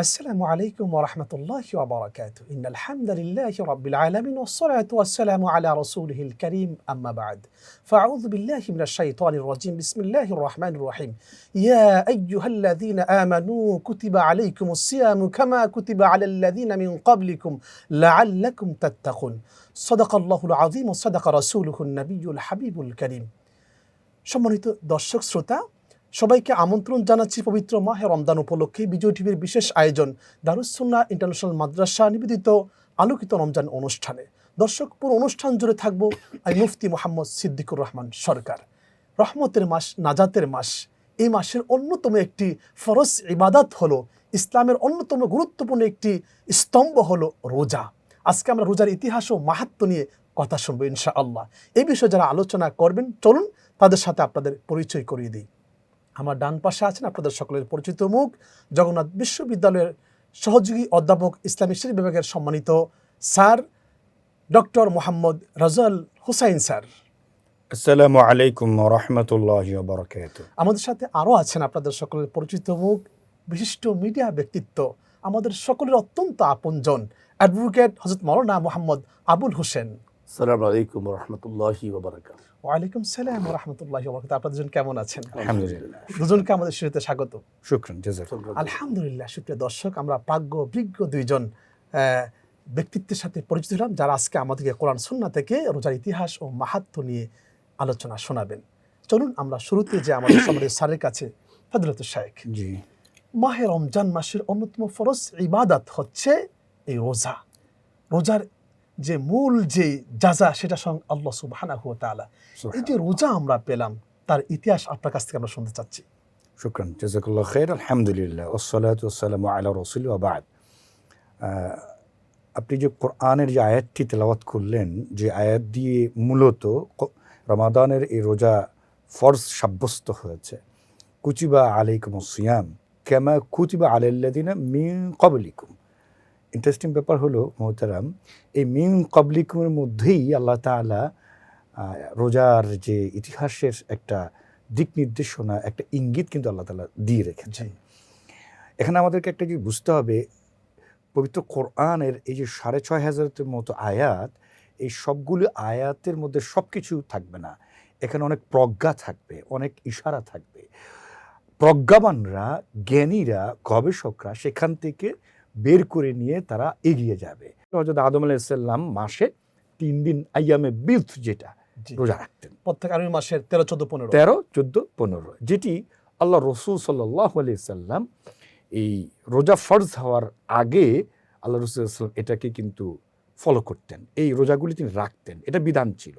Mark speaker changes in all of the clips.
Speaker 1: السلام عليكم ورحمة الله وبركاته. إن الحمد لله رب العالمين والصلاة والسلام على رسوله الكريم أما بعد فأعوذ بالله من الشيطان الرجيم بسم الله الرحمن الرحيم يا أيها الذين آمنوا كتب عليكم الصيام كما كتب على الذين من قبلكم لعلكم تتقون صدق الله العظيم وصدق رسوله النبي الحبيب الكريم. সম্মানিত দর্শক শ্রোতা, সবাইকে আমন্ত্রণ জানাচ্ছি পবিত্র মাহে রমজান উপলক্ষে বিজয় টিভির বিশেষ আয়োজন দারুস সুন্নাহ ইন্টারন্যাশনাল মাদ্রাসা নিবেদিত আলোকিত রমজান অনুষ্ঠানে। দর্শক, পুরো অনুষ্ঠান জুড়ে থাকবো আমি মুফতি মোহাম্মদ সিদ্দিকুর রহমান সরকার। রহমতের মাস, নাজাতের মাস। এই মাসের অন্যতম একটি ফরজ ইবাদত হলো, ইসলামের অন্যতম গুরুত্বপূর্ণ একটি স্তম্ভ হলো রোজা। আজকে আমরা রোজার ইতিহাস ও মাহাত্ম্য নিয়ে কথা শুনবো ইনশাআল্লাহ। এই বিষয়ে যারা আলোচনা করবেন, চলুন তাদের সাথে আপনাদের পরিচয় করিয়ে দিই। আমার ডান পাশে আছেন আপনাদের সকলের পরিচিত মুখ, জগন্নাথ বিশ্ববিদ্যালয়ের সহযোগী অধ্যাপক ইসলামী শরীফ বিভাগের সম্মানিত sir doctor Mohammad Rajal Hussain sir.
Speaker 2: আসসালামু আলাইকুম ওয়া রাহমাতুল্লাহি ওয়া বারাকাতুহু।
Speaker 1: আমাদের সাথে আরও আছেন আপনাদের সকলের পরিচিত মুখ, বিশিষ্ট মিডিয়া ব্যক্তিত্ব, আমাদের সকলের অত্যন্ত আপনজন অ্যাডভোকেট হযরত মাওলানা মোহাম্মদ আবুল হোসেন।
Speaker 3: আসসালামু আলাইকুম ওয়া রাহমাতুল্লাহি ওয়া বারাকাতুহু।
Speaker 1: ওয়ালাইকুম সালাম ওয়া রাহমাতুল্লাহি ওয়া বারাকাতুহু। আপনারা দুজন কেমন আছেন?
Speaker 2: আলহামদুলিল্লাহ।
Speaker 1: দুজনকে আমাদের শুরুতে স্বাগত।
Speaker 2: শুকরান, জাযাকাল্লাহ।
Speaker 1: আলহামদুলিল্লাহ। সুপ্রিয় দর্শক, আমরা প্রাজ্ঞ বিজ্ঞ দুইজন ব্যক্তিত্বের সাথে পরিচিত হলাম, যারা আজকে আমাদেরকে কোরআন সুন্নাহ থেকে রোজার ইতিহাস ও মাহাত্ম্য নিয়ে আলোচনা শোনাবেন। চলুন আমরা শুরুতে যে আমাদের সমাজের স্যারের কাছে, ফজলতুল শাইখ।
Speaker 2: জি।
Speaker 1: মাহে রমজান মাসের অন্যতম ফরজ ইবাদত হচ্ছে এই রোজা। রোজার যে মূল যে জাযা, সেটা স্বয়ং আল্লাহ সুবহানাহু ওয়া তাআলা। এই যে রোজা আমরা পেলাম, তার ইতিহাস আপনার কাছ থেকে আমরা শুনতে চাচ্ছি।
Speaker 2: শুকরান, জাযাকাল্লাহ খাইর। আলহামদুলিল্লাহ ওয়াসসালাতু ওয়াসসালামু আলা রাসূলি ওয়া বা'দ। আপনি যে কোরআনের যে আয়াতটি তেলাওয়াত করলেন, যে আয়াত দিয়ে মূলত রমাদানের এই রোজা ফরজ সাব্যস্ত হয়েছে। কুতিবা আলাইকুমুস সিয়াম কামা কুতিবা আলাল্লাযিনা মিন ক্বাবলিকুম। ইন্টারেস্টিং ব্যাপার হলো মোহতারাম, এই মিন ক্বাবলিকুমের মধ্যেই আল্লাহ তাআলা রোজার যে ইতিহাসের একটা দিক নির্দেশনা, একটা ইঙ্গিত কিন্তু আল্লাহ তাআলা দিয়ে রেখেছেন। এখানে আমাদেরকে একটা জিনিস বুঝতে হবে, পবিত্র কোরআনের এই যে ৬,৫০০-এর মতো আয়াত, এই সবগুলো আয়াতের মধ্যে সব কিছু থাকবে না। এখানে অনেক প্রজ্ঞা থাকবে, অনেক ইশারা থাকবে। প্রজ্ঞাবানরা, জ্ঞানীরা, গবেষকরা সেখান থেকে বের করে নিয়ে তারা এগিয়ে যাবে। হযরত আদম আলাইহিস সালাম মাসে ৩ দিন আইয়ামে বিদ যেটা রোজা রাখতেন,
Speaker 1: প্রত্যেক আরবি মাসের 13, 14, 15,
Speaker 2: 13, 14, 15, যেটি আল্লাহ রাসূল সাল্লাল্লাহু আলাইহি সাল্লাম এই রোজা ফরজ হওয়ার আগে আল্লাহ রাসূল সাল্লাল্লাহু আলাইহি সাল্লাম এটাকে কিন্তু ফলো করতেন। এই রোজাগুলি তিনি রাখতেন, এটা বিধান ছিল।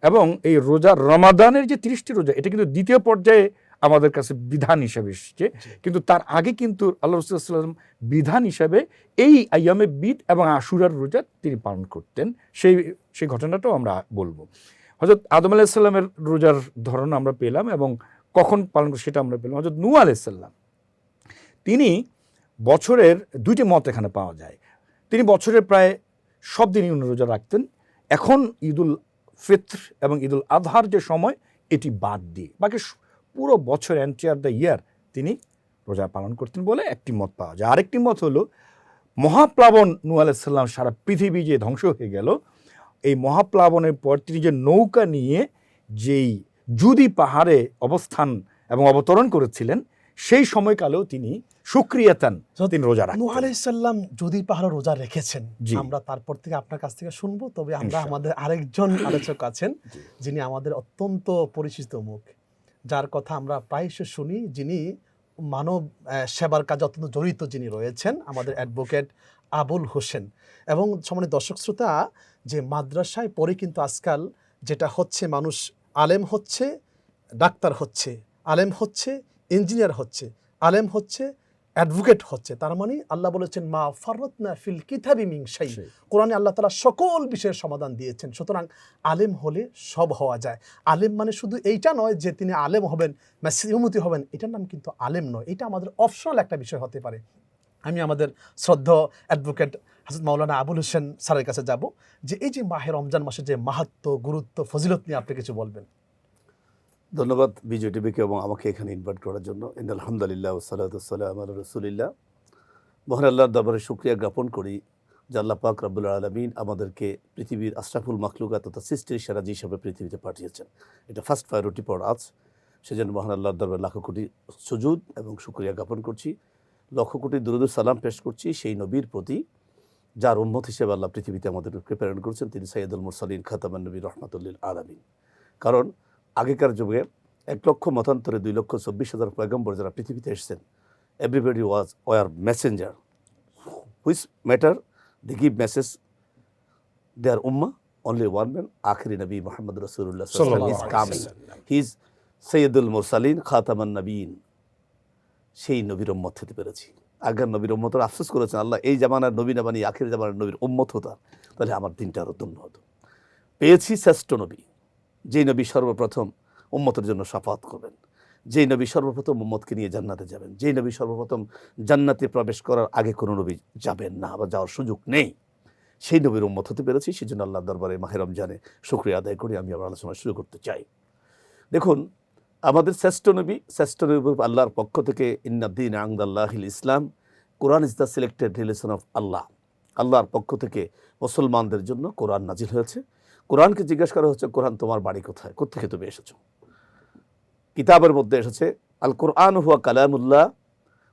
Speaker 2: এবং এই রোজা রমাদানের যে 30টি রোজা, এটা কিন্তু দ্বিতীয় পর্যায়ে আমাদের কাছে বিধান হিসাবে এসেছে। কিন্তু তার আগে কিন্তু আল্লাহ রাসূল সাল্লাল্লাহু আলাইহি ওয়াসাল্লাম বিধান হিসাবে এই আইয়ামে বিদ এবং আশুরার রোজা তিনি পালন করতেন। সেই ঘটনাটাও আমরা বলবো। হযরত আদম আলাইহিস সালামের রোজার ধরন আমরা পেলাম এবং কখন পালন করে সেটা আমরা পেলাম। হযরত নূহ আলাইহিস সালাম, তিনি বছরের 2টি মত এখানে পাওয়া যায়। তিনি বছরের প্রায় সব দিনই উনি রোজা রাখতেন। এখন ঈদুল ফিত্র এবং ঈদুল আজহার যে সময়, এটি বাদ দিয়ে বাকি পুরো বছর এন্টায়ার দ্য ইয়ার তিনি রোজা পালন করতেন বলে একটি মত পাওয়া যায়। আরেকটি মত হলো, মহাপ্লাবন নূহ আলাইহিস সালাম সারা পৃথিবী যে ধ্বংস হয়ে গেল, এই মহাপ্লাবনের পর তিনি যে নৌকা নিয়ে যেই জুদি পাহাড়ে অবস্থান এবং অবতরণ করেছিলেন, সেই সময়কালেও তিনি শুকরিয়াতান তিনি রোজা রাখতেন।
Speaker 1: নূহ আলাইহিস সালাম যদি পাহাড়ে রোজা রেখেছেন, আমরা তারপর থেকে আপনার কাছ থেকে শুনবো। তবে আমরা আমাদের আরেকজন আলোচক আছেন, যিনি আমাদের অত্যন্ত পরিচিত মুখ, যার কথা আমরা প্রায়শই শুনি, যিনি মানব সেবার কাজে অত্যন্ত জড়িত যিনি রয়েছেন, আমাদের অ্যাডভোকেট আবুল হোসেন। এবং সম্মানিত দর্শক শ্রোতা, যে মাদ্রাসায় পড়ে কিন্তু আজকাল যেটা হচ্ছে, মানুষ আলেম হচ্ছে, ডাক্তার হচ্ছে, আলেম হচ্ছে, ইঞ্জিনিয়ার হচ্ছে, আলেম হচ্ছে, অ্যাডভোকেট হচ্ছে। তার মানে আল্লাহ বলেছেন, মা ফাররাতনা ফিল কিতাবি মিন শাই। কোরআনে আল্লাহ তাআলা সকল বিষয়ের সমাধান দিয়েছেন। সুতরাং আলেম হলে সব হওয়া যায়। আলেম মানে শুধু এইটা নয় যে তিনি আলেম হবেন, ইমামতি হবেন, এটার নাম কিন্তু আলেম নয়। এটা আমাদের অপশনাল একটা বিষয় হতে পারে। আমি আমাদের শ্রদ্ধেয় অ্যাডভোকেট হযরত মাওলানা আবুল হোসেন স্যারের কাছে যাব, যে এই যে মাহে রমজান মাসের যে মাহাত্ম্য, গুরুত্ব, ফজিলত নিয়ে আপনি কিছু বলবেন।
Speaker 3: ধন্যবাদ বিজয় টিভিকে এবং আমাকে এখানে ইনভাইট করার জন্য। আলহামদুলিল্লাহ ওয়াসসালাতু ওয়াসসালামু আলা রাসূলিল্লাহ। মহান আল্লাহর দরবারে শুকরিয়া জ্ঞাপন করি যে আল্লাহ পাক রব্বুল আলামিন আমাদেরকে পৃথিবীর আশরাফুল মাখলুকাত তথা সৃষ্টির সেরা হিসাবে পৃথিবীতে পাঠিয়েছেন। এটা ফার্স্ট প্রায়োরিটি ফর আজ। সেজন্য মহান আল্লাহর দরবারে লাখো কোটি সুজুদ এবং শুকরিয়া জ্ঞাপন করছি, লক্ষ কোটি দুরূদ ও সালাম পেশ করছি সেই নবীর প্রতি যার উম্মত হিসেবে আল্লাহ পৃথিবীতে আমাদেরকে প্রেরণ করেছেন। তিনি সাইয়্যিদুল মুরসালিন খাতামান নবী রহমাতুল্লিল আলামিন। কারণ আগেকার যুগে 1 লক্ষ মতান্তরে 2,24,000 পয়গম্বর যারা পৃথিবীতে এসেছেন, everybody were messenger which matter they give message their ummah, only one man, আখরি নবী মুহাম্মদ রাসূলুল্লাহ সাল্লাল্লাহু আলাইহি ওয়াসাল্লাম is coming. He is সাইয়্যিদুল মুরসালিন খাতামান নবীন। সেই নবীর উম্মত হতে পেরেছি। আগের নবীর উম্মতরা আফসোস করেছেন, আল্লাহ এই জামানার নবী না বানিয়ে আখেরি জামানার নবীর উম্মত হতাম, তাহলে আমার দিনটা আরও ধন্য হতো। পেয়েছি শ্রেষ্ঠ নবী, যেই নবী সর্বপ্রথম উম্মতের জন্য শাফাত করবেন, যেই নবী সর্বপ্রথম উম্মতকে নিয়ে জান্নাতে যাবেন, যেই নবী সর্বপ্রথম জান্নাতে প্রবেশ করার আগে কোনো নবী যাবেন না বা যাওয়ার সুযোগ নেই, সেই নবীর উম্মত হতে পেরেছি। সেই জন্য আল্লাহর দরবারে মাহে রমজানে শুকরিয়া আদায় করে আমি আমার আলোচনা শুরু করতে চাই। দেখুন, আমাদের শ্রেষ্ঠ নবী আল্লাহর পক্ষ থেকে ইন্নাদ্দীন ইনদাল্লাহিল ইসলাম, Quran is the selected religion of Allah. আল্লাহর পক্ষ থেকে মুসলমানদের জন্য কোরআন নাজিল হয়েছে। কোরআনকে জিজ্ঞাসা করা হচ্ছে, কোরআন তোমার বাড়ি কোথায়, কোত্থেকে তুমি এসেছো? কিতাবের মধ্যে এসেছে আল কোরআন হুয়া কালামুল্লাহ,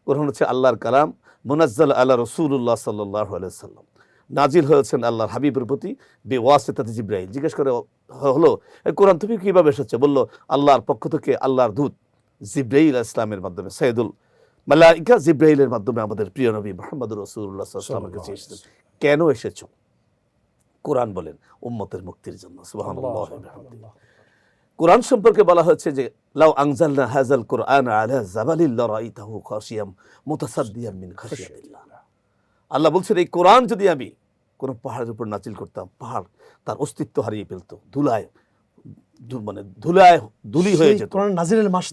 Speaker 3: কোরআন হচ্ছে আল্লাহর কালাম, মুনাজ্জাল আলা রাসূলুল্লাহ সাল্লাল্লাহু আলাইহি ওয়াসাল্লাম, নাজিল হয়েছেন আল্লাহর হাবিবের প্রতি বিওয়াসিতাতি জিবরাইল। জিজ্ঞেস করে হলো, কোরআন তুমি কিভাবে এসেছে? বলল, আল্লাহর পক্ষ থেকে আল্লাহর দূত জিবরাইল ইসলামের মাধ্যমে, সাইয়্যিদুল মালাইকা জিবরাইলের মাধ্যমে আমাদের প্রিয় নবী মুহাম্মদ রাসূলুল্লাহ সাল্লাল্লাহু আলাইহি ওয়াসাল্লামের কাছে এসেছেন। কেন এসেছো? কোরআন বলেন উম্মতের মুক্তির জন্য। সুবহানাল্লাহ। কোরআন সম্পর্কে বলা হয়েছে যে লাউ আনজালনা হাযাল কুরআন আলা জাবালিল লারাইতাহু খাশিয়াম মুতাসাদ্দিয়াম মিন খাশিয়াতিল্লাহ। আল্লাহ বলছেন, এই কোরআন যদি আমি কোনো পাহাড়ের উপর নাজিল করতাম, পাহাড় তার অস্তিত্ব হারিয়ে ফেলতো, ধুলি হয়ে যেত।
Speaker 1: কোরআন নাজিলের মাস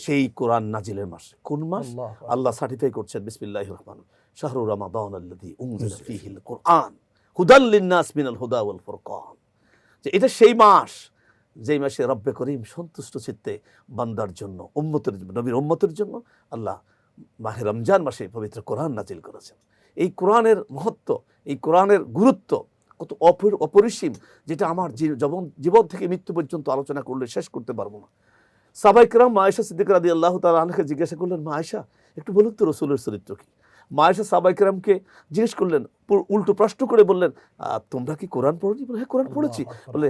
Speaker 3: সেই কোরআন নাজিলের মাস কোন মাস? আল্লাহ সার্টিফাই করছেন বিসমিল্লাহির রহমানির রহিম, শাহরু রমাদান আল্লাযী উনজিলা ফীহিল কুরআন হুদাল লিন-নাস মিনাল হুদা ওয়াল ফুরকান। যে এটা সেই মাস যেই মাসে রব্বে করিম সন্তুষ্ট চিত্তে বান্দার জন্য, উম্মতের জন্য, নবীর উম্মতের জন্য আল্লাহ মাহে রমজান মাসে পবিত্র কোরআন নাজিল করেছেন। এই কোরআনের মহত্ব, এই কোরআনের গুরুত্ব কত অপরিসীম, যেটা আমার জীবন থেকে মৃত্যু পর্যন্ত আলোচনা করলে শেষ করতে পারবো না। সাহাবায়ে কেরাম মা আয়েশা সিদ্দিকা রাদিয়াল্লাহু তাআলা আনহাকে জিজ্ঞাসা করলেন, মা আয়েশা একটু বলুন তো রাসূলের চরিত্র কি? মা আয়েশা সাহাবায়ে কেরামকে জিজ্ঞেস করলেন, উল্টো প্রশ্ন করে বললেন, তোমরা কি কোরআন পড়োনি? বলে, হ্যাঁ কোরআন পড়েছি। বলে,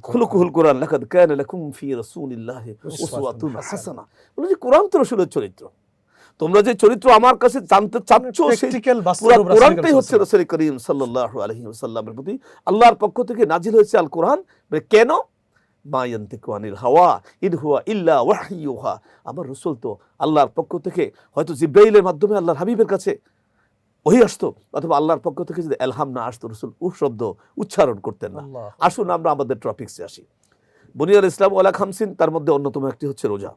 Speaker 3: খুলুকুল কোরআন লাকাদ কানা লাকুম ফি রাসূলিল্লাহি উসওয়াতুন হাসানা। বলে যে কোরআন তো রাসূলের চরিত্র, তোমরা যে চরিত্র আমার কাছে জানতে চাচ্ছ, সেই কোরআনটাই হচ্ছে রাসূল করিম সাল্লাল্লাহু আলাইহি ওয়াসাল্লামের প্রতি আল্লাহর পক্ষ থেকে নাজিল হয়েছে আল কোরআন। কেন? মা ইয়ানতিকু আনিল হাওয়া ইন হুয়া ইল্লা ওয়াহয়ুহা। আমার রাসূল তো আল্লাহর পক্ষ থেকে হয়তো জিবরাইলের মাধ্যমে আল্লাহর হাবিবের কাছে ওহী আসতো, অথবা আল্লাহর পক্ষ থেকে যদি এলহাম না আসতো, রাসূল শব্দ উচ্চারণ করতেন না। আসুন আমরা আমাদের টপিকসে আসি। বুনিয়াল ইসলাম ওয়ালা খামসিন, তার মধ্যে অন্যতম একটি হচ্ছে রোজা।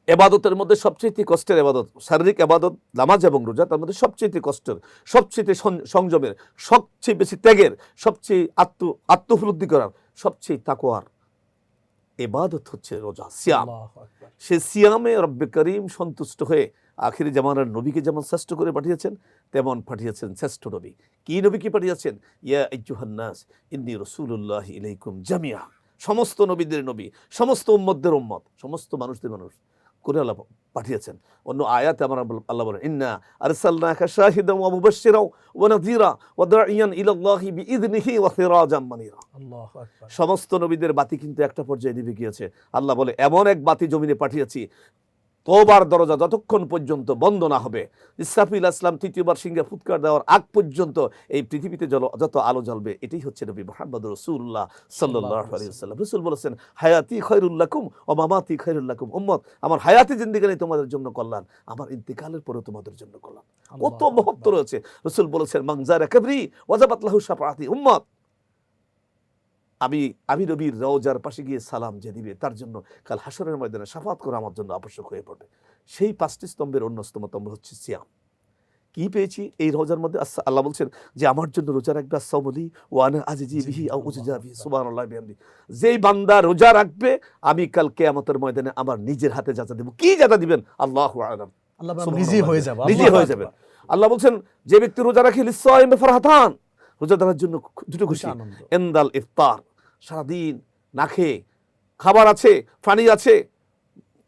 Speaker 3: এবাদতের মধ্যে সবচেয়ে কষ্টের এবাদত, শারীরিক এবাদত নামাজ এবং রোজা, তার মধ্যে সবচেয়ে কষ্টের, সবচেয়ে সংযমের, সবচেয়ে বেশি ত্যাগের, সবচেয়ে আত্মউপলব্ধি করার, সবচেয়ে তাকওয়ার এবাদত হচ্ছে রোজা, সিয়াম। সে সিয়ামে রব্বে করিম সন্তুষ্ট হয়ে আখিরি জামানার নবীকে যেমন শ্রেষ্ঠ করে পাঠিয়েছেন, তেমন পাঠিয়েছেন শ্রেষ্ঠ নবী। কি নবী কি পাঠিয়েছেন? ইয়া আইয়ুহান নাস ইন্নী রাসূলুল্লাহি ইলাইকুম জামিআ। সমস্ত নবীদের নবী, সমস্ত উম্মতদের উম্মত, সমস্ত মানুষদের মানুষ করে আল্লাহ পাঠিয়েছেন। অন্য আয়াতে আমরা আল্লাহ বলেন, ইন্না আরসালনাকা শাহিদান ওয়া মুবাশশিরান ওয়া নাযীরা ওয়া দাঈয়ান ইলাল্লাহি বিইযনিহি ওয়া সিরাজাম মুনীরা। আল্লাহু আকবার। সমস্ত নবীদের বাতি কিন্তু একটা পর্যায়ে নিভে গিয়েছে। আল্লাহ বলে, এমন এক বাতি জমিনে পাঠিয়েছি, তওবার দরজা যতক্ষণ পর্যন্ত বন্ধ না হবে, ইসরাফিল আসলাম তৃতীয়বার সিংহে ফুৎকার দেওয়ার আগ পর্যন্ত এই পৃথিবীতে যত আলো জ্বলবে, এটাই হচ্ছে নবী মুহাম্মদ রাসূলুল্লাহ সাল্লাল্লাহু আলাইহি ওয়াসাল্লাম। রাসূল বলেছেন, হায়াতি খায়রুল লাকুম ওয়া মামাতি খায়রুল লাকুম। উম্মত, আমার হায়াতি জিন্দেগানি তোমাদের জন্য কল্যাণ, আমার ইন্তেকালের পরেও তোমাদের জন্য কল্যাণ। কত মহত্ব রয়েছে। রাসূল বলেছেন, মান যারা কবরি ওয়াজাবাত লাহু শাফাআতি। উম্মত, আমি নবীর রওজার পাশে গিয়ে সালাম যে দিবে, তার জন্য কাল হাসরের ময়দানে শাফাত করা আমার জন্য আবশ্যক হয়ে পড়বে। সেই 5টি স্তম্ভের অন্যতম স্তম্ভ হচ্ছে সিয়াম। কি পেয়েছি এই রোজার মধ্যে? আল্লাহ বলছেন যে আমার জন্য রোজা রাখবে, আস-সাওমুলি ওয়া আনা আজজি বিহি আও উজজা বিহি। সুবহানাল্লাহি বিহামদি। যেই বান্দা রোজা রাখবে, আমি কাল কিয়ামতের ময়দানে আমার নিজের হাতে যাজা দেব। কি যাজা দিবেন? আল্লাহু আ'লাম। আল্লাহ নিজে হয়ে যাবে। আল্লাহ বলছেন যে ব্যক্তি রোজা রাখে লিসাইমি ফারহাতান, রোজাদারের জন্য দুটো খুশি,
Speaker 1: আনন্দ।
Speaker 3: এন্দাল ইফতার, সারাদিন না খেয়ে, খাবার আছে, পানি আছে,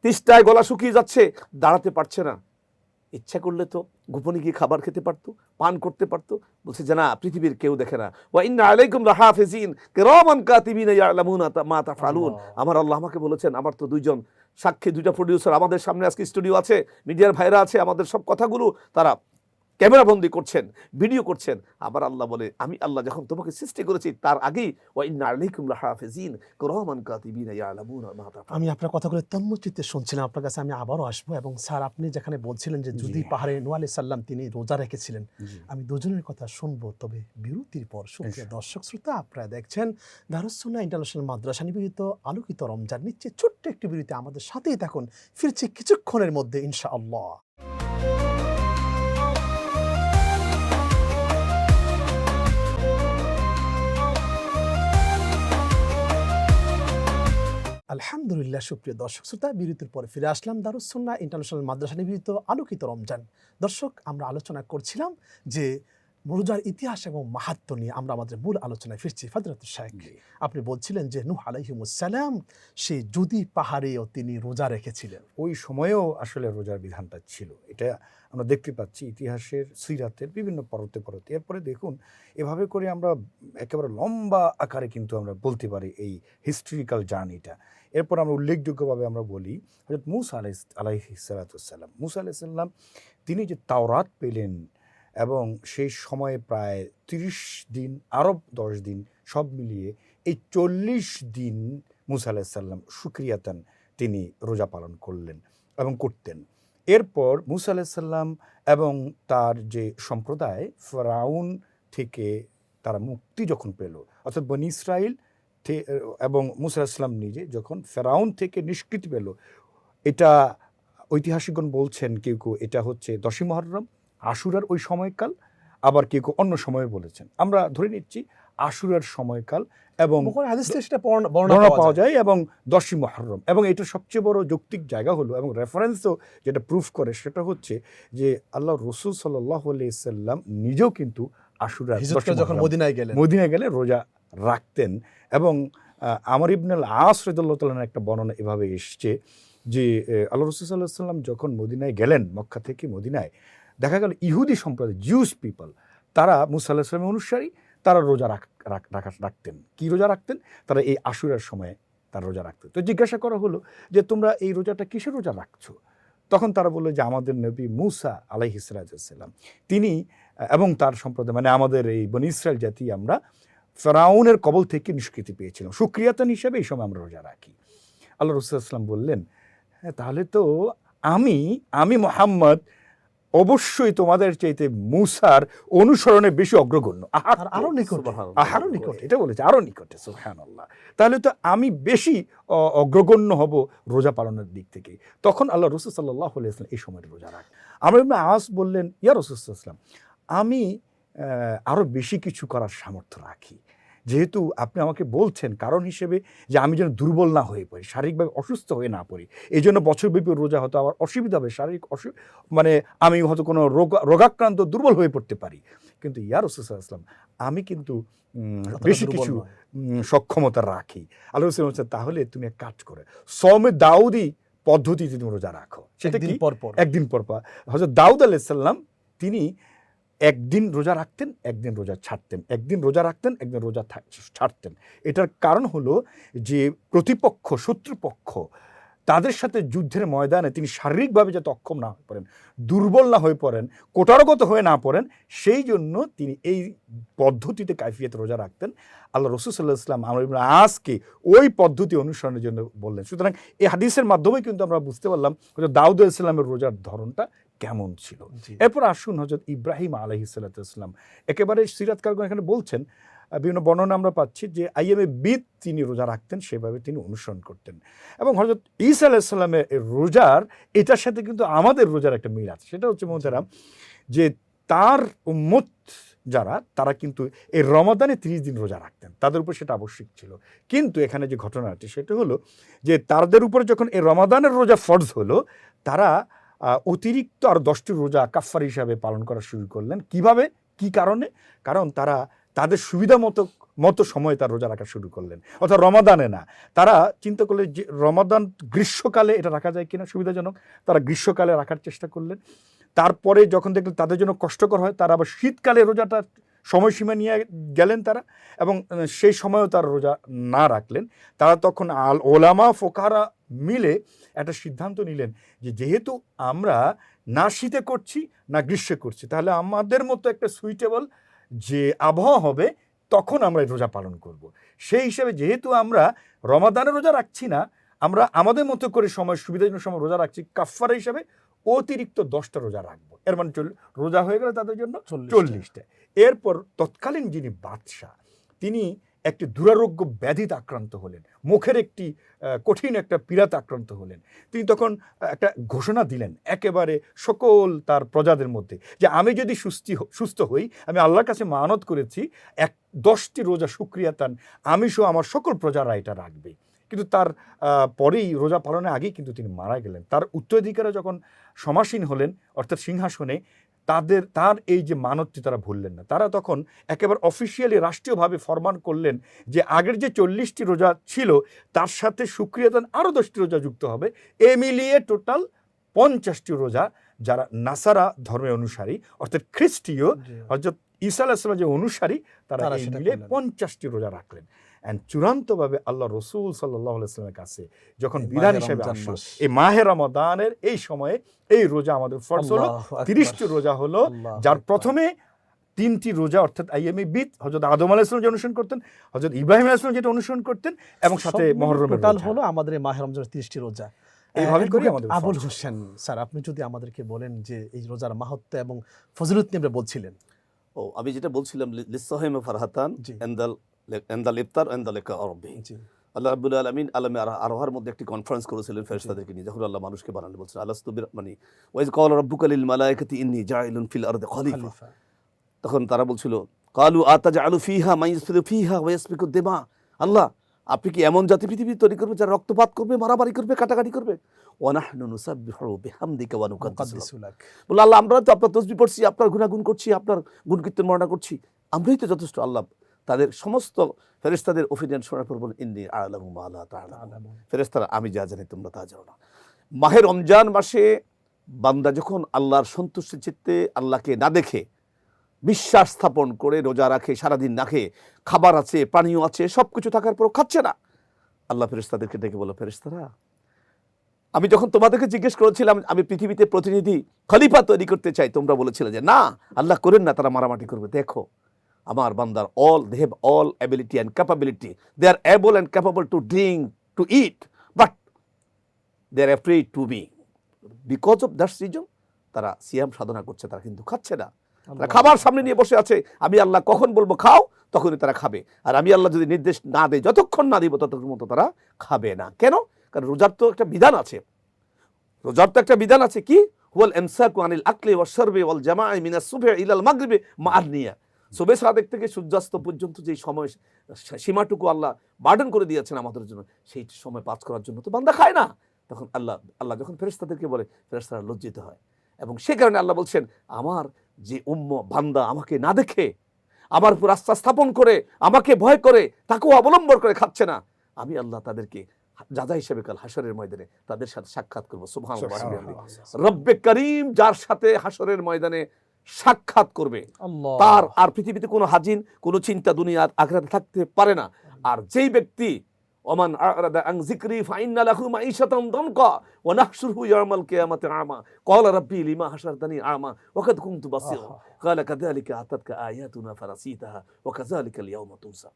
Speaker 3: তেষ্টায় গলা শুকিয়ে যাচ্ছে, দাঁড়াতে পারছে না, ইচ্ছা করলে তো গোপনে গিয়ে খাবার খেতে পারতো, পান করতে পারতো। বলছে যে না, পৃথিবীর কেউ দেখে না। ওয়া ইন্না আলাইকুম লাহাফিজিন কিরামান কাতিবিনা ইয়ালামুনা মা তাফআলুন। আমার আল্লাহ আমাকে বলেছেন, আমার তো দুইজন সাক্ষী, দুইটা প্রডিউসার আমাদের সামনে আজকে স্টুডিও আছে, মিডিয়ার ভাইরা আছে, আমাদের সব কথাগুলো তারা ক্যামেরা বন্দি করছেন, ভিডিও করছেন। আবার আল্লাহ বলে, আমি আল্লাহ যখন তোমাকে সৃষ্টি করেছি তার আগেই ওয়া ইন্না আলাইকুম লাহাফিজিন কিরামান কাতিবিনা ইয়ালামুনা মা তাফআলুন।
Speaker 1: আমি আপনার কথাগুলো তন্ময়চিত্তে শুনছিলাম, আপনার কাছে আমি আবারও আসবো। এবং স্যার, আপনি যেখানে বলছিলেন যে যদি পাহাড়ে নূহ আলাইহিস সালাম তিনি রোজা রেখেছিলেন, আমি দুজনের কথা শুনবো, তবে বিরতির পর। সুপ্রিয় দর্শক শ্রোতা, আপনারা দেখছেন দারুস সুন্নাহ ইন্টারন্যাশনাল মাদ্রাসা নিবেদিত আলোকিত রমজান। নিচ্ছে ছোট্ট একটি বিরতি, আমাদের সাথেই থাকুন, ফিরছি কিছুক্ষণের মধ্যে ইনশাআল্লাহ। আলহামদুলিল্লাহ, সুপ্রিয় দর্শক শ্রোতা, বিরতির পরে ফিরে আসলাম দারুস সুন্নাহ ইন্টারন্যাশনাল মাদ্রাসা নিবেদিত আলোকিত রমজান। দর্শক, আমরা আলোচনা করছিলাম যে রোজার ইতিহাস এবং মাহাত্ম্য নিয়ে। আমরা আমাদের মূল আলোচনায় ফিরছি। ফাদরাতুল শাইখ, আপনি বলছিলেন যে নূহ আলাইহিস সালাম সে জুদি পাহাড়েও তিনি রোজা রেখেছিলেন।
Speaker 2: ওই সময়েও আসলে রোজার বিধানটা ছিল, এটা আমরা দেখতে পাচ্ছি ইতিহাসের সিরাতের বিভিন্ন পরতে পরতে। এরপরে দেখুন, এভাবে করে আমরা একেবারে লম্বা আকারে কিন্তু আমরা বলতে পারি এই হিস্ট্রিক্যাল জার্নিটা। এরপর আমরা উল্লেখযোগ্যভাবে আমরা বলি হযরত মূসা আলাইহিস সালাম, মূসা আলাইহিস সালাম তিনি যে তাওরাত পেলেন, এবং সেই সময়ে প্রায় 30 দিন, আরব 10 দিন, সব মিলিয়ে এই 40 দিন মূসা আলাইহিস সালাম শুকরিয়াতান তিনি রোজা পালন করলেন এবং করতেন। এরপর মূসা আলাইহিস সালাম এবং তার যে সম্প্রদায় ফেরাউন থেকে তারা মুক্তি যখন পেল, অর্থাৎ বনী ইসরাইল এবং মূসা আলাইহিস সালাম নিজে যখন ফেরাউন থেকে নিষ্কৃতি পেল, এটা ঐতিহাসিকগণ বলছেন, কেউ কেউ এটা হচ্ছে 10ই মুহররম, আশুরার ওই সময়কাল, আবার কেউ কেউ অন্য সময়ে বলেছেন। আমরা ধরে নিচ্ছি আশুরার সময়কাল, এবং বর্ণনা পাওয়া যায়, এবং 10ই মুহররম। এবং এটা সবচেয়ে বড় যৌক্তিক জায়গা হলো, এবং রেফারেন্সও যেটা প্রুফ করে, সেটা হচ্ছে যে আল্লাহ রাসূল সাল্লাল্লাহু আলাইহি সাল্লাম নিজেও কিন্তু আশুরার
Speaker 1: যখন
Speaker 2: মদিনায় গেলে রোজা রাখতেন। এবং আমর ইবনে আল আস রাদিয়াল্লাহু তাআলার একটা বর্ণনা এভাবে এসছে যে আল্লাহ রাসূল সাল্লাল্লাহু আলাইহি সাল্লাম যখন মদিনায় গেলেন, মক্কা থেকে মদিনায়, দেখা গেল ইহুদি সম্প্রদায়, জিউস পিপল, তারা মূসা আলাইহিস সালামের অনুসারী, তারা রোজা রাখতেন। কি রোজা রাখতেন? তারা এই আশুরার সময় তারা রোজা রাখতেন। তো জিজ্ঞাসা করা হলো যে তোমরা এই রোজাটা কিসের রোজা রাখছো? তখন তারা বললো যে আমাদের নবী মূসা আলাইহিস সালাম তিনি এবং তার সম্প্রদায়, মানে আমাদের এই বনী ইসরাইল জাতি, আমরা ফেরাউনের কবল থেকে নিষ্কৃতি পেয়েছিলাম, সুক্রিয়াতান হিসেবে এই সময় আমরা রোজা রাখি। আল্লাহ রাসূল সাল্লাল্লাহু আলাইহি ওয়াসাল্লাম বললেন, হ্যাঁ, তাহলে তো আমি মুহাম্মদ অবশ্যই তোমাদের চাইতে মূসার অনুসরণে বেশি অগ্রগণ্য,
Speaker 1: আরো নিকট,
Speaker 2: এটা বলেছে, আরো নিকটে। সুবহানাল্লাহ। তাহলে তো আমি বেশি অগ্রগণ্য হব রোজা পালনের দিক থেকে। তখন আল্লাহ রাসূল সাল্লাল্লাহু আলাইহি ওয়াসাল্লাম এই সময় রোজা রাখ। আমর ইবনে আস বললেন, ইয়া রাসূল সাল্লাল্লাহু আলাইহি ওয়াসাল্লাম, আমি আরো বেশি কিছু করার সামর্থ্য রাখি, যেহেতু আপনি আমাকে বলছেন কারণ হিসেবে যে আমি যেন দুর্বল না হয়ে পড়ি, শারীরিকভাবে অসুস্থ হয়ে না পড়ি, এই জন্য বছরব্যাপী রোজা হয়তো আমার অসুবিধা হবে, শারীরিক মানে আমি হয়তো কোনো রোগাক্রান্ত দুর্বল হয়ে পড়তে পারি। কিন্তু ইয়া রাসূল সাল্লাল্লাহু আলাইহি ওয়াসাল্লাম, আমি কিন্তু বেশি কিছু সক্ষমতা রাখি। আল্লাহ রাসূল বলছেন, তাহলে তুমি এক কাজ করে সওমে দাউদি পদ্ধতিতে তুমি রোজা রাখো। সেটা কি? একদিন পর পর। হযরত দাউদ আলাইহিস সালাম তিনি একদিন রোজা রাখতেন, একদিন রোজা ছাড়তেন, একদিন রোজা রাখতেন, একদিন রোজা ছাড়তেন। এটার কারণ হলো যে প্রতিপক্ষ, শত্রুপক্ষ, তাদের সাথে যুদ্ধের ময়দানে তিনি শারীরিকভাবে যাতে অক্ষম না হয়ে পড়েন, দুর্বল না হয়ে পড়েন, কোটারগত হয়ে না পড়েন, সেই জন্য তিনি এই পদ্ধতিতে কাইফিয়াতে রোজা রাখতেন। আল্লাহ রাসূল সাল্লাল্লাহু আলাইহি ওয়াসাল্লাম আমরা আজকে ওই পদ্ধতি অনুসরণের জন্য বললেন। সুতরাং এই হাদিসের মাধ্যমে কিন্তু আমরা বুঝতে পারলাম দাউদ আলাইহিস সালামের রোজার ধরনটা কেমন ছিল। এরপর আসুন হযরত ইব্রাহিম আলাইহিস সালাম, একেবারে সিরাতকারগণ এখানে বলছেন, বিভিন্ন বর্ণনা আমরা পাচ্ছি যে আইয়ামে বিদ তিনি রোজা রাখতেন, সেভাবে তিনি অনুসরণ করতেন। এবং হযরত ঈসা আলাইহিস সালামের রোজার এটার সাথে কিন্তু আমাদের রোজার একটা মিল আছে। সেটা হচ্ছে মোহতারাম, যে তার উম্মত যারা, তারা কিন্তু এই রমাদানে 30 দিন রোজা রাখতেন, তাদের উপর সেটা আবশ্যক ছিল। কিন্তু এখানে যে ঘটনাটি সেটা হলো যে তাদের উপরে যখন এই রমাদানের রোজা ফরজ হলো, তারা অতিরিক্ত আর 10টি রোজা কাফফারা হিসাবে পালন করা শুরু করলেন। কিভাবে, কি কারণে? কারণ তারা তাদের সুবিধা মতো সময় তার রোজা রাখা শুরু করলেন, অর্থাৎ রমাদানে না। তারা চিন্তা করলেন যে রমাদান গ্রীষ্মকালে এটা রাখা যায় কিনা সুবিধাজনক, তারা গ্রীষ্মকালে রাখার চেষ্টা করলেন। তারপরে যখন দেখলেন তাদের জন্য কষ্টকর হয়, তারা আবার শীতকালে রোজাটা সময়সীমা নিয়ে গেলেন তারা, এবং সেই সময়ও তারা রোজা না রাখলেন। তারা তখন ওলামা ফোকাহারা মিলে একটা সিদ্ধান্ত নিলেন যে যেহেতু আমরা না শীতে করছি না গ্রীষ্মে করছি, তাহলে আমাদের মতো একটা সুইটেবল যে আবহাওয়া হবে তখন আমরা রোজা পালন করব। সেই হিসেবে যেহেতু আমরা রমাদানে রোজা রাখছি না, আমরা আমাদের মতো করে সময় সুবিধাজনক সময় রোজা রাখছি, কাফফারা হিসাবে অতিরিক্ত 10টা রোজা রাখবো। এর মানে রোজা হয়ে গেল তাদের জন্য 40টা। এরপর তৎকালীন যিনি বাদশাহ, তিনি একটি দুরারোগ্য ব্যাধিতে আক্রান্ত হলেন, মুখের একটি কঠিন একটা পীড়াতে আক্রান্ত হলেন। তিনি তখন একটা ঘোষণা দিলেন একেবারে সকল তার প্রজাদের মধ্যে যে আমি যদি সুস্থ হই, আমি আল্লাহর কাছে মানত করেছি 10টি রোজা শুকরিয়াতান আমি সহ আমার সকল প্রজারা এটা রাখবে। কিন্তু তার পরেই রোজা পালনের আগেই কিন্তু তিনি মারা গেলেন। তার উত্তরাধিকারীরা যখন সমাসীন হলেন অর্থাৎ সিংহাসনে, তার এই যে মানতটি তারা ভুললেন না। তারা তখন একেবারে অফিসিয়ালি রাষ্ট্রীয়ভাবে ফরমান করলেন যে আগের যে 40টি রোজা ছিল তার সাথে শুকরিয়াতান আরও 10টি রোজা যুক্ত হবে, এ মিলিয়ে টোটাল 50টি রোজা যারা নাসারা ধর্মের অনুসারী অর্থাৎ খ্রিস্টীয় হযরত ঈসা আলাইহিস সালাম যে অনুসারী, তারা এই মিলিয়ে 50টি রোজা রাখলেন। চূড়ান্তভাবে আল্লাহ রসুল সাল্লাল্লাহু আলাইহি ওয়াসাল্লামের কাছে যখন বিধান হিসেবে আসলো এই মাহে রমাদানের এই সময়ে এই রোজা আমাদের ফরজ হলো, 30টি রোজা হলো, যার প্রথমে 3টি রোজা অর্থাৎ আইয়ামে বিদ হযরত আদম আলাইহিস সালাম যে অনুসরণ করতেন, হযরত ইব্রাহিম আলাইহিস সালাম যেটা অনুসরণ করতেন, এবং সাথে মুহররমের
Speaker 1: টোটাল হলো আমাদের এই মাহে রমজানের 30টি রোজা।
Speaker 2: এইভাবে করি আমাদের।
Speaker 1: আবুল হোসেন স্যার, আপনি যদি আমাদেরকে বলেন যে এই রোজার মাহাত্ম্য এবং ফজিলত নিয়ে আমরা বলছিলেন।
Speaker 3: আমি যেটা বলছিলাম লিসসাহিম ফারহাতান এন্দাল ইফতার এন্দাল লিকা রাব্বি। আল্লাহ রাব্বুল আলামিন আলামে আরোহার মধ্যে একটি কনফারেন্স করেছিলেন ফেরেশতাদেরকে নিয়ে, যখন আল্লাহ মানুষকে বানালেন বলছেন আলাস্তু মানে ওয়াইজ ক্বালা রাব্বুকা লিল মালায়েকাতি ইন্নী জাইলুন ফিল আরদি খলিফা। তখন তারা বলছিল ক্বালু আতাজআলু ফিহা মান ইসফিকু ফিহা ওয়া ইয়াসফিকু দিমা। আল্লাহ, আপনি কি এমন জাতি পৃথিবী তৈরি করবেন যারা রক্তপাত করবে, মারামারি করবে, কাটাকাটি করবে? ওয়া নাহনু নুসাব্বিহু বিহামদিকা ওয়া নুকাদ্দিসু লাক। বলে আল্লাহ, আমরা তো আপনার তাসবিহ পড়ছি, আপনার গুনাহগান করছি, আপনার গুণ কীর্তন বর্ণনা করছি, আমরাই তো যথেষ্ট। আল্লাহ তাদের সমস্ত ফেরেশতাদের ওপিনিয়ন শোনার পর বলেন ইন্নী আ'লামু মা লা তা'লামুন। ফেরেশতারা আমি যা জানি তোমরা তা জানো না। মাহে রমজান মাসে বান্দা যখন আল্লাহর সন্তুষ্টি চিত্তে আল্লাহকে না দেখে বিশ্বাস স্থাপন করে রোজা রাখে, সারাদিন না খেয়ে, খাবার আছে, পানীয় আছে, সবকিছু থাকার পরও খাচ্ছে না, আল্লাহ ফেরেশতাদেরকে ডেকে বলো, ফেরেশতারা আমি যখন তোমাদেরকে জিজ্ঞেস করেছিলাম আমি পৃথিবীতে প্রতিনিধি খলিফা তৈরি করতে চাই, তোমরা বলেছিলে যে না আল্লাহ করেন না, তারা মারামারি করবে। দেখো আমার বান্দার they have all ability and capability, they are able and capable to drink, to eat, but they are afraid to me. Because of that reason তারা সিয়াম সাধনা করছে, তারা কিন্তু খাচ্ছে না। তারা খাবার সামনে নিয়ে বসে আছে, আমি আল্লাহ কখন বলবো খাও তখনই তারা খাবে, আর আমি আল্লাহ যদি নির্দেশ না দেই, যতক্ষণ না দিব ততক্ষণ মতো তারা খাবে না। কেন? কারণ রোজার তো একটা বিধান আছে, কি হুয়াল ইমসাকু আনিল আকলি ওয়াশ শারবি ওয়াল জামা'i মিনাস সুবহি ইলাল মাগরিবি মা'আন নিয়া। সুবহ সাদেক থেকে সূর্যাস্ত পর্যন্ত যে সময় সীমাটুকু আল্লাহ বার্ডেন করে দিয়েছেন আমাদের জন্য, সেই সময় পাস করার জন্য তো বান্দা খায় না। তখন আল্লাহ যখন ফেরেশতাদেরকে বলে, ফেরেশতারা লজ্জিত হয়, এবং সে কারণে আল্লাহ বলছেন আমার যে বান্দা আমাকে না দেখে, আমার উপর আস্থা স্থাপন করে, আমাকে ভয় করে, তাকেও অবলম্বন করে খাচ্ছে না, আমি আল্লাহ তাদেরকে যাজা হিসেবে কাল হাসরের ময়দানে তাদের সাথে সাক্ষাৎ করবো। সুবহানাল্লাহ। রব্বে করিম যার সাথে হাসরের ময়দানে সাক্ষাৎ করবে, তার আর পৃথিবীতে কোনো হাজিন, কোনো চিন্তা দুনিয়ার আখিরাতে থাকতে পারে না। আর যেই ব্যক্তি ওমান আ'রাদা আন যিকরি ফাইন্না লাহু মাঈশাতান দানকা ওয়া নাহশুরুহু ইয়াওমাল কিয়ামাতি আমা ক্বালা রাব্বি লিমা হাশারতানি আমা ওয়া কাদ কুনতু বাসীরা ক্বালা কাযালিকা আতাতকা আয়াতুনা ফারাসিতাহা ওয়া কাযালিকাল ইয়াওমা তুনসা।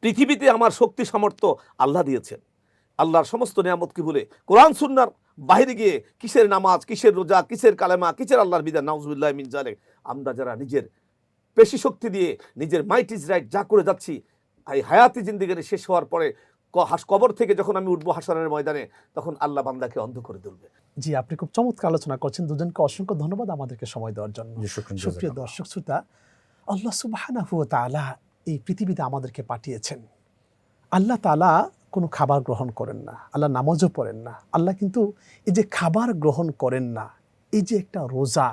Speaker 3: পৃথিবীতে আমার শক্তি সামর্থ্য আল্লাহ দিয়েছেন, আল্লাহর সমস্ত নিয়ামতকে ভুলে কোরআন সুন্নাহর বাইরে গিয়ে কিসের নামাজ, কিসের রোজা, কিসের কালেমা, কিসের আল্লাহর বিধান, নাউজুবিল্লাহি মিন যালিক। আমরা যারা নিজের পেশি শক্তি দিয়ে নিজের মাইট ইজ রাইট যা করে যাচ্ছি, এই হায়াতি জিন্দেগি শেষ হওয়ার পরে কবর থেকে যখন আমি উঠবো হাসরের ময়দানে, তখন আল্লাহ বান্দাকে অন্ধ করে তুলবে।
Speaker 1: জি, আপনি খুব চমৎকার আলোচনা করছেন, দুজনকে অসংখ্য ধন্যবাদ আমাদেরকে সময় দেওয়ার জন্য। সুপ্রিয় দর্শক শ্রোতা, আল্লাহ সুবহানাহু ওয়া তাআলা এই পৃথিবীতে আমাদেরকে পাঠিয়েছেন। আল্লাহ তাআলা কোনো খাবার গ্রহণ করেন না, আল্লাহ নামাজও পড়েন না। আল্লাহ কিন্তু এই যে খাবার গ্রহণ করেন না, এই যে একটা রোজা,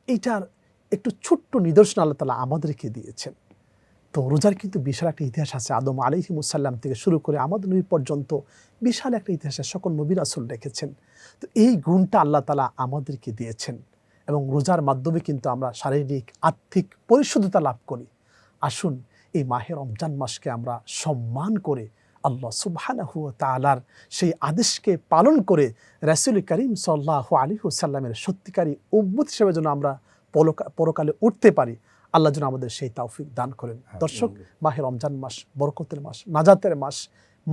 Speaker 1: এইটার একটু ছোট্ট নিদর্শন আল্লাহ তাআলা আমাদেরকে দিয়েছেন। তো রোজার কিন্তু বিশাল একটা ইতিহাস আছে। আদম আলাইহিমুসাল্লাম থেকে শুরু করে আমাদের নবী পর্যন্ত বিশাল একটা ইতিহাসে সকল নবী রাসূল রেখেছেন। তো এই গুণটা আল্লাহ তাআলা আমাদেরকে দিয়েছেন এবং রোজার মাধ্যমে কিন্তু আমরা শারীরিক আর্থিক পরিশুদ্ধতা লাভ করি। আসুন এই মাহে রমজান মাসকে আমরা সম্মান করে আল্লাহ সুবহানাহু ওয়া তাআলার সেই আদেশকে পালন করে রাসূল করিম সাল্লাল্লাহু আলাইহি ওয়াসাল্লামের সত্যিকারী উম্মত হিসেবে যেন আমরা পরকালে উঠতে পারি, আল্লাহ যেন আমাদের সেই তৌফিক দান করেন। দর্শক, মাহে রমজান মাস বরকতের মাস, নাজাতের মাস,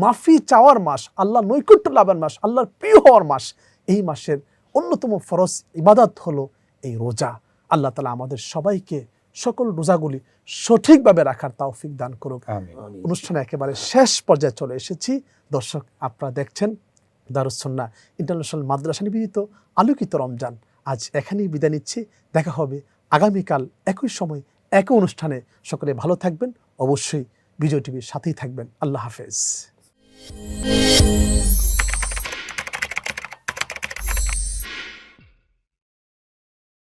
Speaker 1: মাফি চাওয়ার মাস, আল্লাহ নৈকট্য লাভের মাস, আল্লাহর প্রিয় হওয়ার মাস। এই মাসের অন্যতম ফরজ ইবাদত হলো এই রোজা। আল্লাহ তাআলা আমাদের সবাইকে সকল রোজাগুলি সঠিকভাবে রাখার তৌফিক দান করুক। অনুষ্ঠানে একেবারে শেষ পর্যায়ে চলে এসেছি। দর্শক, আপনারা দেখছেন দারুস সুন্নাহ ইন্টারন্যাশনাল মাদ্রাসা নিবেদিত আলোকিত রমজান। আজ এখানেই বিদায় নিচ্ছি। দেখা হবে আগামীকাল একই সময় একই অনুষ্ঠানে। সকলে ভালো থাকবেন, অবশ্যই বিজয় টিভির সাথেই থাকবেন। আল্লাহ হাফেজ।